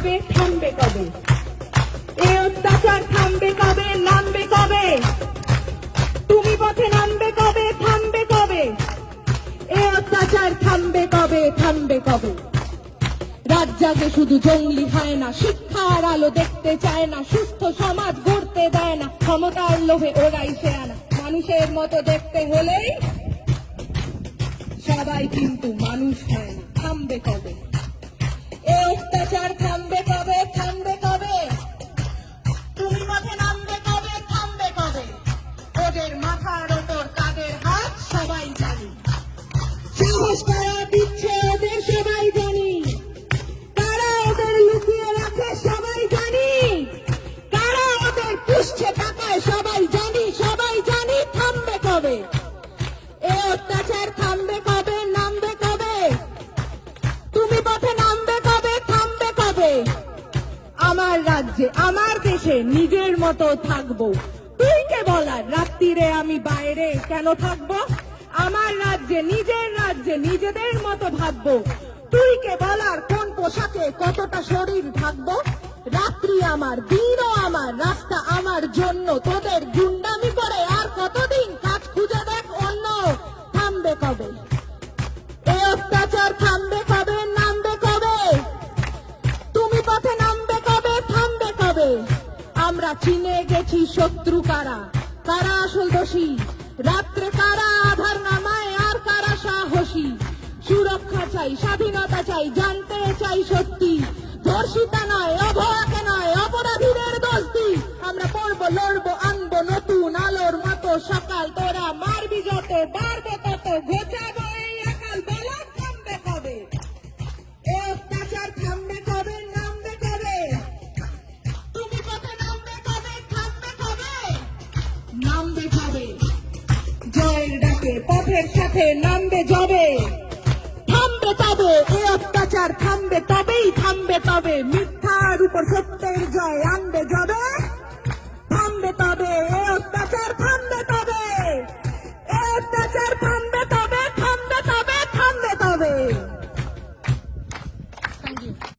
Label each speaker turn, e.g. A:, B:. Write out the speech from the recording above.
A: আসবে থামবে কবে? এই অত্যাচার থামবে কবে? নামবে কবে? তুমি পথে নামবে কবে? থামবে কবে? এই অত্যাচার থামবে কবে? থামবে কবে? রাত জাগে শুধু জঙ্গলি হয় না, শিক্ষার আলো দেখতে চায় না, সুস্থ সমাজ গড়তে দেয় না, ক্ষমতার লোভে ওরাই সে আনা। মানুষের মতো দেখতে হলেই সবাই কিন্তু মানুষ হয় না। থামবে কবে? এ অত্যাচার থামবে কবে? থামবে কবে? তুমি পথে নামবে কবে? থামবে কবে? ওদের মাথার ওপর কাদের হাত সবাই জানি, সাহস কারা দিচ্ছে ওদের সবাই জানি, কারা ওদের লুকিয়ে রাখে সবাই জানি, কারা ওদের পুষছে টাকায় সবাই জানি, সবাই জানি। থামবে কবে? এ অত্যাচার থামবে কবে? নামবে কবে? তুমি পথে নামবে কবে? থামবে কবে? আমার রাজ্যে আমার দেশে নিজের মতো থাকবো, তুই কে বলার রাত্রিরে আমি বাইরে কেন থাকবো? আমার রাজ্যে নিজের রাজ্যে নিজেদের মতো ভাববো, তুই কে বলার কোন পোশাকে কতটা শরীর ঢাকবো? রাত্রি আমার, দিনও আমার, রাস্তা আমার জন্য, তোদের গুন্ডামি করে আর কতদিন কাজ খুঁজে দেখ অন্য। থামবে কবে? এই অত্যাচার থামবে কবে? নামবে কবে? তুমি পথে নামবে কবে? থামবে কবে? আমরা চিনে গেছি শত্রু কারা, কারা আসল দোষী, রাত্রে কারা আধার নামায় আর কারা সাহসী। সুরক্ষা চাই, স্বাধীনতা চাই, জানতে চাই সত্যি, ধর্ষিতা নয়, অভয়াকে নয়, অপরাধীদের দোস্তি। আমরা পড়বো, লড়বো, আনবো নতুন আলোর মতো সকাল, তোরা মারবি যত, বাড়বে তত, ঘোচাবো এই একাল। বলো থামবে কবে? এ অত্যাচার থামবে কবে? নামবে কবে? তুমি পথে নামবে কবে? থামবে কবে? নামবে কবে? জয়ের ডাকে পথের সাথে নামবে যবে, থামবে তবে। এ অত্যাচার থামবে তবেই, থামবে তবে। মিথ্যার উপর সত্যের জয় আনবে যবে।